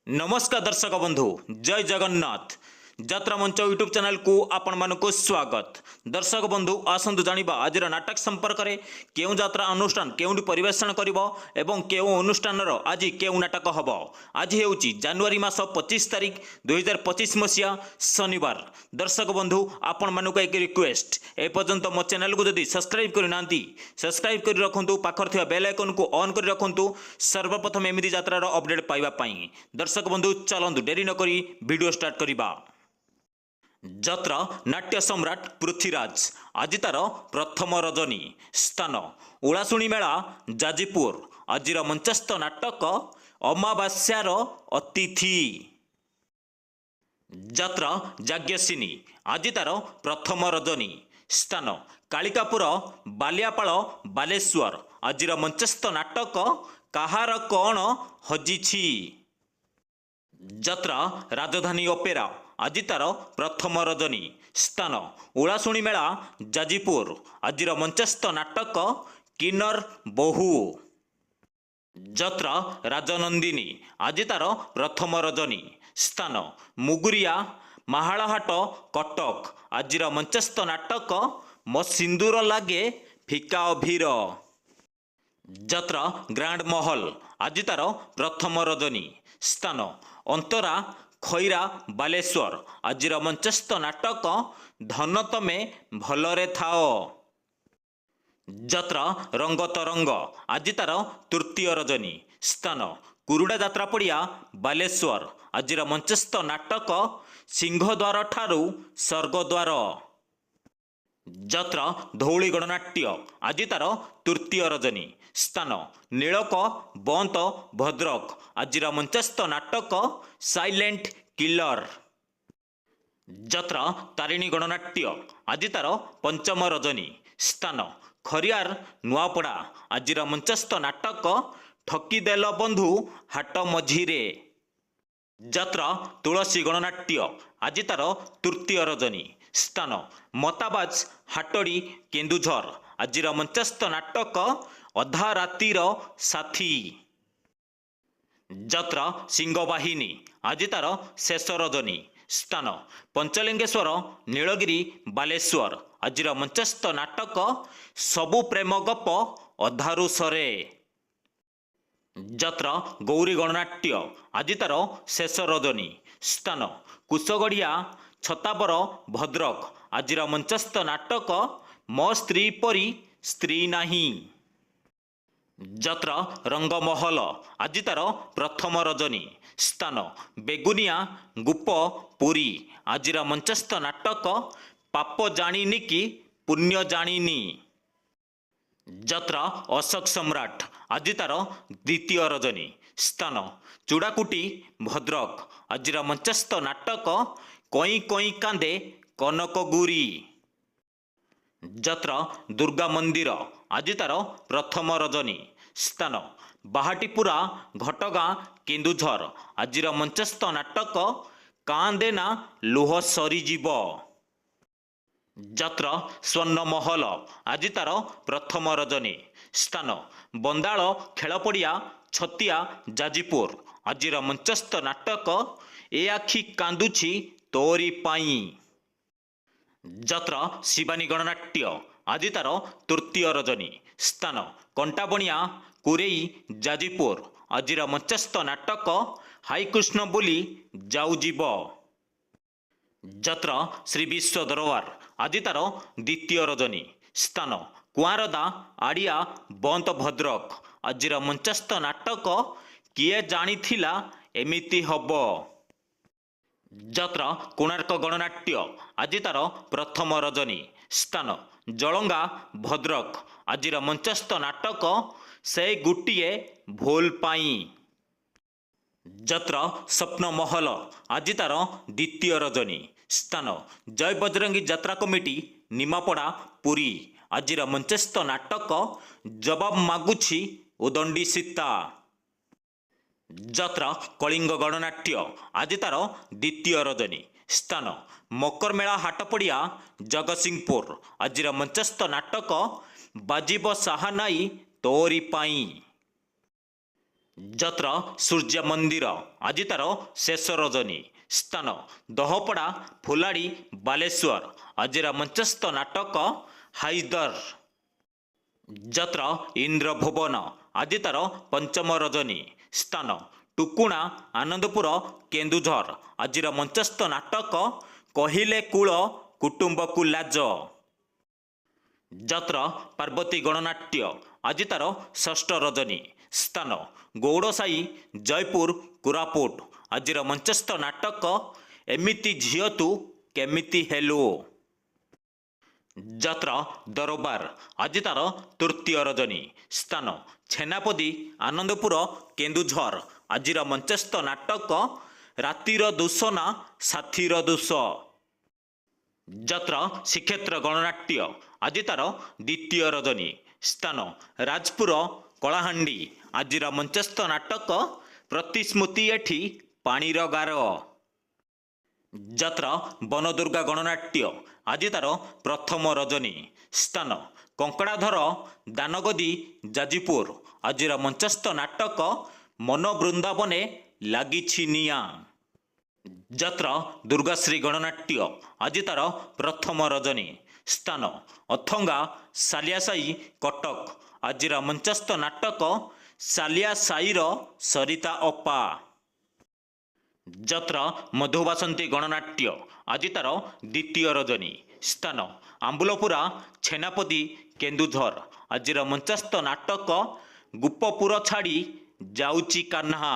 नमस्कार दर्शक बंधु जय जगन्नाथ यात्रा मंच यूट्यूब चैनल को आपण मानक स्वागत। दर्शक बंधु आसंतु जानिबा आज नाटक संपर्क में केउ यात्रा अनुष्ठान केउंडी परिवेषण करिवो एवं केउ अनुष्ठान आज केउ नाटक हबो। आज हेउची जनवरी मास 25 तारिख 2025 मसिया शनिवार। दर्शक बंधु आपण मानक एक रिक्वेस्ट ए पर्यंत मो चैनल को जदि सब्सक्राइब करि नांती सब्सक्राइब करि रखंतु पाखर थिया बेल आइकन को ऑन करि रखंतु सर्वप्रथम एमिति यात्रा रो अपडेट पाइबा पई। दर्शक बंधु चलंतु देरी न करी वीडियो स्टार्ट करिबा। यात्रा नाट्य सम्राट पृथ्वीराज आज तार प्रथम रजनी स्थान ओलाशुणी मेला जाजीपुर। आज मंचस्थ नाटक अमावास्यार अतिथि। यात्रा जाग्यसिनी आज तार प्रथम रजनी स्थान कालिकापुर बालियापाल बालेश्वर। आज मंचस्थ नाटक काहार कौन हजिछि। यात्रा राजधानी अपेरा आज तार प्रथम रजनी स्थान ओलाशुणी मेला जाजीपुर। आज मंचस्थ नाटक किन्नर बहु। यात्रा राजनंदिनी आज तार प्रथम रजनी स्थान मुगुरिया माहाळहाट कटक। आज मंचस्थ नाटक मो सिंदूर लागे फिका अभीर। यात्रा ग्रांड महल आज तार प्रथम रजनी स्थान अंतरा खैरा बालेश्वर। आज मंचस्थ नाटक धन तमे भलरे थाओ। यात्रा रंग तरंग आज तार तृतीय रजनी स्थान कुरुडा यात्रा पड़िया बालेश्वर। आज मंचस्थ नाटक सिंहद्वार ठारू स्वर्गद्वार। यात्रा धौली गणनाट्य आज तार तृतीय रजनी स्थान नीलक बंत भद्रक। आज मंचस्थ नाटक साइलेंट किलर। यात्रा तारिणी गणनाट्य आज तार पंचम रजनी स्थान खरियार नुआपड़ा। आज मंचस्थ नाटक ठकीदेल बंधु हाट मझीरे। यात्रा तुलसी गणनाट्य आज तार तृतीय रजनी स्थान मताबाज हाटड़ी केन्दुझर। आज मंचस्थ नाटक अधा रातिर साथी। यात्रा सिंहवाहिनी आज तार शेष रजनी स्थान पंचलिंगेश्वर नीलगिरी बालेश्वर। आज मंचस्थ नाटक सबु प्रेम गप अधारु सरे। यात्रा गौरी गणनाट्य आज तार शेष रजनी स्थान कुशगढ़िया छताबर भद्रक। आज मंचस्थ नाटक मो स्त्री परी स्त्री नाही। यात्रा रंगमहल आज तार प्रथम रजनी स्थान बेगुनिया गुप पुरी। आज मंचस्थ नाटक पाप जानिनी कि पुण्य जानिनी। यात्रा अशोक सम्राट आज तार द्वितीय रजनी स्थान चूड़ाकुटी भद्रक। आज मंचस्थ नाटक कई कई कांदे कनकगुरी। यात्रा दुर्गा मंदिर आज तार प्रथम रजनी स्थान बाहाटीपुरा घटगाँ केन्दुझर। आज मंचस्थ नाटक कांदेना लुह सरीजीव। यात्रा स्वर्णमहल आज तार प्रथम रजनी स्थान बंदाल खेलपड़िया छतिया जाजीपुर। आज मंचस्थ नाटक ए आखि कांदुछि तोरी पाई। यात्रा शिवानी गणनाट्य आज तार तृतीय रजनी स्थान कंटाबणिया कुरेई जाजीपुर। आज मंचस्थ नाटक हाईकृष्ण बोली जाऊजीव। यात्रा श्री विश्व दरबार आज तार द्वितीय रजनी स्थान कुआरदा आड़िया बंत भद्रक। आज मंचस्थ नाटक किए जानिथिला एमिति हबो। यात्रा कोणार्क गणनाट्य आज तार प्रथम रजनी स्थान जलंगा भद्रक। आज मंचस्थ नाटक से गुटिए भोल पाई। यात्रा स्वप्न महल आज तार द्वितीय रजनी स्थान जय बजरंगी यात्रा कमिटी निमापड़ा पुरी। आज मंचस्थ नाटक जवाब मागुछि उदंडी सीता। यात्रा कलिंग गणनाट्य आज तार द्वितीय रजनी स्थान मकरमेला हाटपड़िया जगतसिंहपुर। आज मंचस्थ नाटक बाजीब साहानाई तोरी पाई। ଯାତ୍ରା ସୂର୍ଯ୍ୟ ମନ୍ଦିର ଆଜି ତାର ଶେଷ ରଜନୀ। ସ୍ଥାନ ଦହପଡ଼ା ଫୁଲାଡ଼ି ବାଲେଶ୍ୱର। ଆଜିର ମଞ୍ଚସ୍ଥ ନାଟକ ହାଇଦର। ଯାତ୍ରା ଇନ୍ଦ୍ରଭୁବନ ଆଜି ତାର ପଞ୍ଚମ ରଜନୀ। ସ୍ଥାନ ଟୁକୁଣା ଆନନ୍ଦପୁର କେନ୍ଦୁଝର। ଆଜିର ମଞ୍ଚସ୍ଥ ନାଟକ କହିଲେ କୂଳ କୁଟୁମ୍ବକୁ ଲାଜ। ଯାତ୍ରା ପାର୍ବତୀ ଗଣନାଟ୍ୟ ଆଜି ତାର ଷଷ୍ଠ ରଜନୀ। ସ୍ଥାନ ଗୌଡ଼ସାହି ଜୟପୁର କୋରାପୁଟ। ଆଜିର ମଞ୍ଚସ୍ଥ ନାଟକ ଏମିତି ଝିଅ ତୁ କେମିତି ହେଲୁ। ଯାତ୍ରା ଦରବାର ଆଜି ତାର ତୃତୀୟ ରଜନୀ। ସ୍ଥାନ ଛେନାପଦି ଆନନ୍ଦପୁର କେନ୍ଦୁଝର। ଆଜିର ମଞ୍ଚସ୍ଥ ନାଟକ ରାତିର ଦୋଷ ନା ସାଥୀର ଦୋଷ। ଯାତ୍ରା ଶ୍ରୀକ୍ଷେତ୍ର ଗଣନାଟ୍ୟ ଆଜି ତାର ଦ୍ୱିତୀୟ ରଜନୀ। ସ୍ଥାନ ରାଜପୁର କଳାହାଣ୍ଡି। ଆଜିର ମଞ୍ଚସ୍ଥ ନାଟକ ପ୍ରତିସ୍ମୃତି ଏଠି ପାଣିର ଗାର। ଯାତ୍ରା ବନଦୁର୍ଗା ଗଣନାଟ୍ୟ ଆଜି ତାର ପ୍ରଥମ ରଜନୀ। ସ୍ଥାନ କଙ୍କଡ଼ାଧର ଦାନଗଦି ଯାଜପୁର। ଆଜିର ମଞ୍ଚସ୍ଥ ନାଟକ ମନ ବୃନ୍ଦାବନେ ଲାଗିଛି ନିଆଁ। ଯାତ୍ରା ଦୁର୍ଗାଶ୍ରୀ ଗଣନାଟ୍ୟ ଆଜି ତାର ପ୍ରଥମ ରଜନୀ। ସ୍ଥାନ ଅଥଙ୍ଗା ସାଲିଆସାହି କଟକ। ଆଜିର ମଞ୍ଚସ୍ଥ ନାଟକ ସାଲିଆସାହିର ସରିତା ଅପା। ଯାତ୍ରା ମଧୁବାସନ୍ତୀ ଗଣନାଟ୍ୟ ଆଜି ତାର ଦ୍ୱିତୀୟ ରଜନୀ। ସ୍ଥାନ ଆମ୍ବୁଲପୁରା ଛେନାପଦି କେନ୍ଦୁଝର। ଆଜିର ମଞ୍ଚସ୍ଥ ନାଟକ ଗୋପପୁର ଛାଡ଼ି ଯାଉଛି କାହ୍ନା।